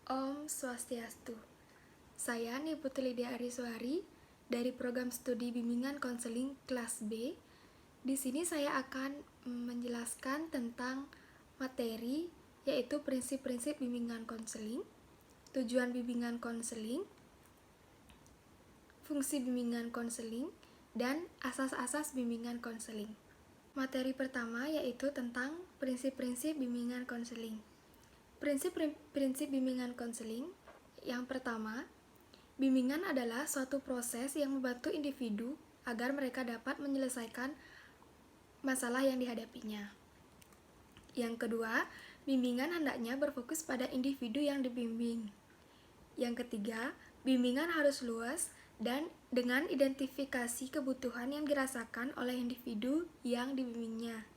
Om Swastiastu. Saya Niputu Lydia Ariswari dari program studi bimbingan konseling kelas B. Di sini saya akan menjelaskan tentang materi yaitu prinsip-prinsip bimbingan konseling, tujuan bimbingan konseling, fungsi bimbingan konseling, dan asas-asas bimbingan konseling. Materi pertama yaitu tentang prinsip-prinsip bimbingan konseling. Prinsip bimbingan konseling yang pertama, bimbingan adalah suatu proses yang membantu individu agar mereka dapat menyelesaikan masalah yang dihadapinya. Yang kedua, bimbingan hendaknya berfokus pada individu yang dibimbing. Yang ketiga, bimbingan harus luas dan dengan identifikasi kebutuhan yang dirasakan oleh individu yang dibimbingnya.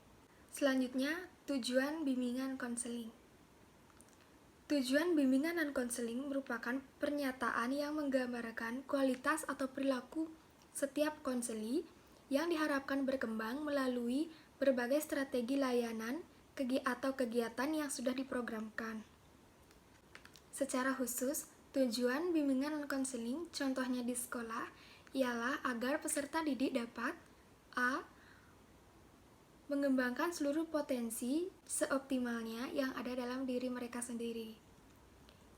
Selanjutnya, tujuan bimbingan konseling. Tujuan bimbingan dan konseling merupakan pernyataan yang menggambarkan kualitas atau perilaku setiap konseli yang diharapkan berkembang melalui berbagai strategi layanan atau kegiatan yang sudah diprogramkan. Secara khusus, tujuan bimbingan dan konseling, contohnya di sekolah, ialah agar peserta didik dapat A. Mengembangkan seluruh potensi seoptimalnya yang ada dalam diri mereka sendiri.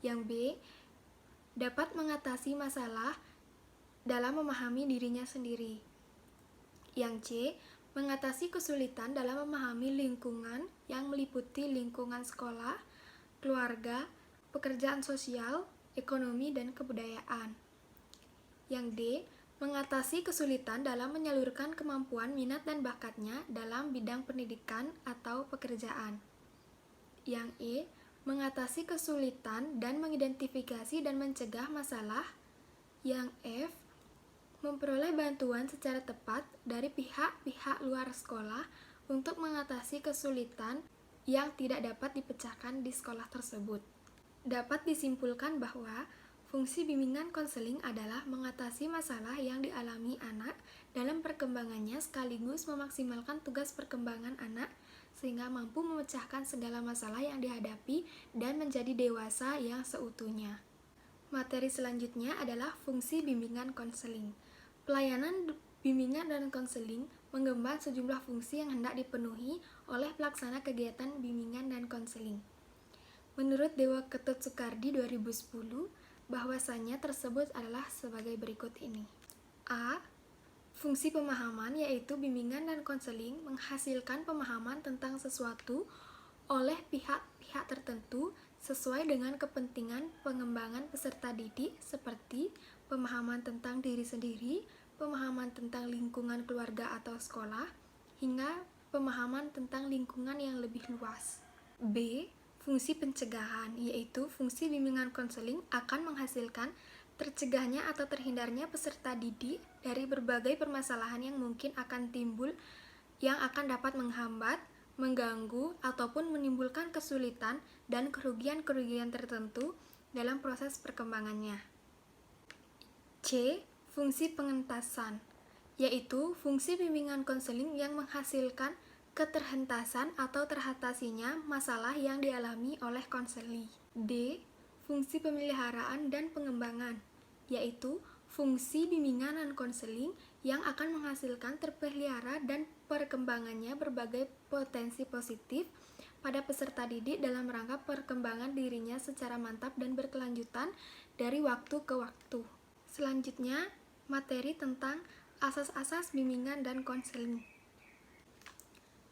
Yang B. Dapat mengatasi masalah dalam memahami dirinya sendiri. Yang C. Mengatasi kesulitan dalam memahami lingkungan yang meliputi lingkungan sekolah, keluarga, pekerjaan sosial, ekonomi, dan kebudayaan. Yang D. Mengatasi kesulitan dalam menyalurkan kemampuan, minat, dan bakatnya dalam bidang pendidikan atau pekerjaan. Yang E. Mengatasi kesulitan dan mengidentifikasi dan mencegah masalah. Yang F. Memperoleh bantuan secara tepat dari pihak-pihak luar sekolah untuk mengatasi kesulitan yang tidak dapat dipecahkan di sekolah tersebut. Dapat disimpulkan bahwa fungsi bimbingan konseling adalah mengatasi masalah yang dialami anak dalam perkembangannya sekaligus memaksimalkan tugas perkembangan anak sehingga mampu memecahkan segala masalah yang dihadapi dan menjadi dewasa yang seutuhnya. Materi selanjutnya adalah fungsi bimbingan konseling. Pelayanan bimbingan dan konseling menggemban sejumlah fungsi yang hendak dipenuhi oleh pelaksana kegiatan bimbingan dan konseling. Menurut Dewa Ketut Soekardi 2010, bahwasanya tersebut adalah sebagai berikut ini. A. Fungsi pemahaman, yaitu bimbingan dan konseling menghasilkan pemahaman tentang sesuatu oleh pihak-pihak tertentu sesuai dengan kepentingan pengembangan peserta didik seperti pemahaman tentang diri sendiri, pemahaman tentang lingkungan keluarga atau sekolah, hingga pemahaman tentang lingkungan yang lebih luas. B. Fungsi pencegahan, yaitu fungsi bimbingan konseling akan menghasilkan tercegahnya atau terhindarnya peserta didik dari berbagai permasalahan yang mungkin akan timbul yang akan dapat menghambat, mengganggu, ataupun menimbulkan kesulitan dan kerugian-kerugian tertentu dalam proses perkembangannya. C. Fungsi pengentasan, yaitu fungsi bimbingan konseling yang menghasilkan keterhentasan atau teratasinya masalah yang dialami oleh konseli. D. Fungsi pemeliharaan dan pengembangan, yaitu fungsi bimbingan dan konseling yang akan menghasilkan terpelihara dan perkembangannya berbagai potensi positif pada peserta didik dalam rangka perkembangan dirinya secara mantap dan berkelanjutan dari waktu ke waktu. Selanjutnya, materi tentang asas-asas bimbingan dan konseling.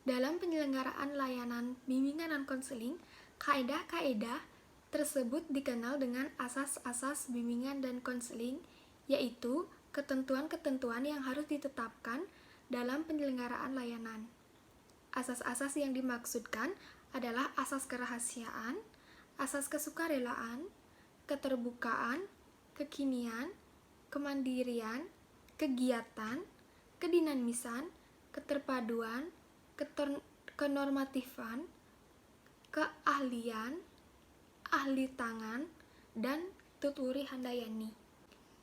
Dalam penyelenggaraan layanan bimbingan dan konseling, kaedah-kaedah tersebut dikenal dengan asas-asas bimbingan dan konseling, yaitu ketentuan-ketentuan yang harus ditetapkan dalam penyelenggaraan layanan. Asas-asas yang dimaksudkan adalah asas kerahasiaan, asas kesukarelaan, keterbukaan, kekinian, kemandirian, kegiatan, kedinamisan, keterpaduan, kenormatifan, keahlian, ahli tangan, dan tuturi handayani.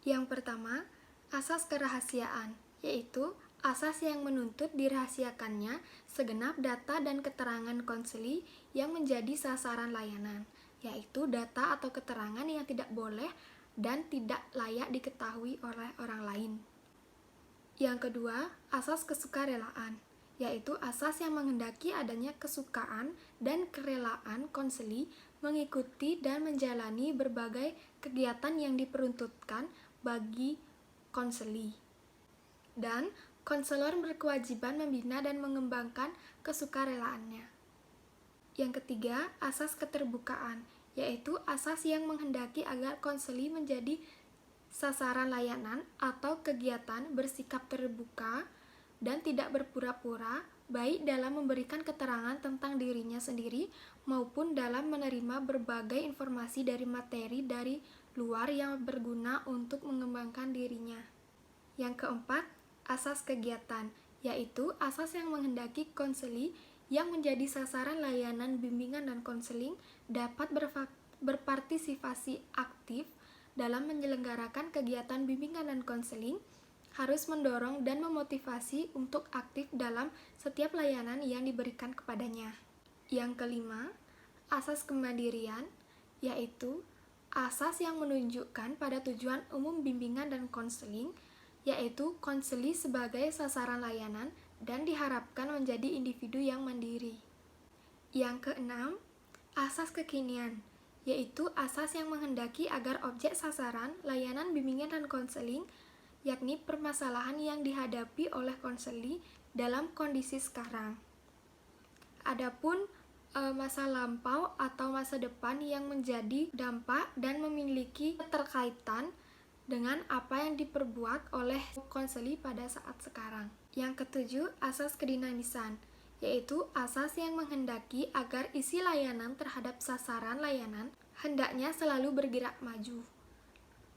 Yang pertama, asas kerahasiaan, yaitu asas yang menuntut dirahasiakannya segenap data dan keterangan konseli yang menjadi sasaran layanan. yaitu data atau keterangan yang tidak boleh dan tidak layak diketahui oleh orang lain. Yang kedua, asas kesukarelaan, yaitu asas yang menghendaki adanya kesukaan dan kerelaan konseli mengikuti dan menjalani berbagai kegiatan yang diperuntukkan bagi konseli. Dan konselor berkewajiban membina dan mengembangkan kesukarelaannya. Yang ketiga, asas keterbukaan, yaitu asas yang menghendaki agar konseli menjadi sasaran layanan atau kegiatan bersikap terbuka dan tidak berpura-pura, baik dalam memberikan keterangan tentang dirinya sendiri maupun dalam menerima berbagai informasi dari materi dari luar yang berguna untuk mengembangkan dirinya. Yang keempat, asas kegiatan, yaitu asas yang menghendaki konseli yang menjadi sasaran layanan bimbingan dan konseling dapat berpartisipasi aktif dalam menyelenggarakan kegiatan bimbingan dan konseling, harus mendorong dan memotivasi untuk aktif dalam setiap layanan yang diberikan kepadanya. Yang kelima, asas kemandirian, yaitu asas yang menunjukkan pada tujuan umum bimbingan dan konseling, yaitu konseli sebagai sasaran layanan dan diharapkan menjadi individu yang mandiri. Yang keenam, asas kekinian, yaitu asas yang menghendaki agar objek sasaran layanan bimbingan dan konseling, yakni permasalahan yang dihadapi oleh konseli dalam kondisi sekarang. Adapun masa lampau atau masa depan yang menjadi dampak dan memiliki keterkaitan dengan apa yang diperbuat oleh konseli pada saat sekarang. Yang ketujuh, asas kedinamisan, yaitu asas yang menghendaki agar isi layanan terhadap sasaran layanan hendaknya selalu bergerak maju,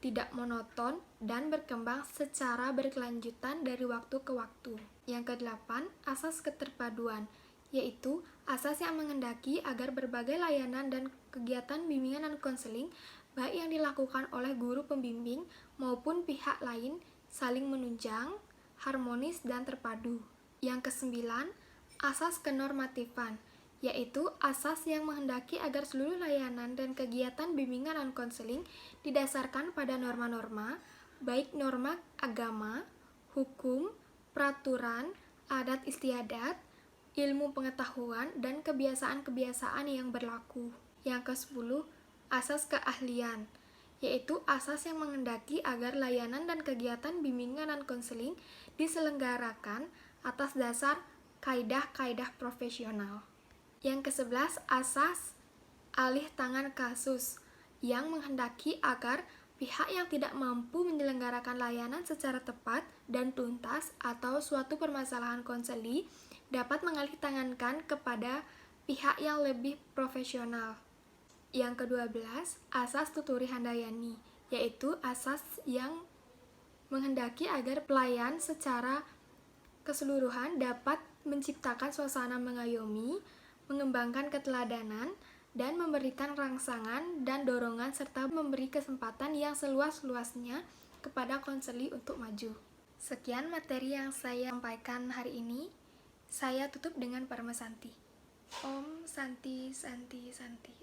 tidak monoton dan berkembang secara berkelanjutan dari waktu ke waktu. Yang kedelapan, asas keterpaduan, yaitu asas yang menghendaki agar berbagai layanan dan kegiatan bimbingan dan konseling baik yang dilakukan oleh guru pembimbing maupun pihak lain saling menunjang, harmonis, dan terpadu. Yang kesembilan, asas kenormatifan, yaitu asas yang menghendaki agar seluruh layanan dan kegiatan bimbingan dan konseling didasarkan pada norma-norma, baik norma agama, hukum, peraturan, adat istiadat, ilmu pengetahuan, dan kebiasaan-kebiasaan yang berlaku. Yang ke-10, asas keahlian, yaitu asas yang menghendaki agar layanan dan kegiatan bimbingan dan konseling diselenggarakan atas dasar kaidah-kaidah profesional. Yang ke-11, asas alih tangan kasus, yang menghendaki agar pihak yang tidak mampu menyelenggarakan layanan secara tepat dan tuntas atau suatu permasalahan konseli dapat mengalih tangankan kepada pihak yang lebih profesional. Yang ke-12, asas tuturi handayani, yaitu asas yang menghendaki agar pelayan secara keseluruhan dapat menciptakan suasana mengayomi, mengembangkan keteladanan, dan memberikan rangsangan dan dorongan serta memberi kesempatan yang seluas-luasnya kepada konseli untuk maju. Sekian materi yang saya sampaikan hari ini. Saya tutup dengan Parma Santi. Om Santi Santi Santi.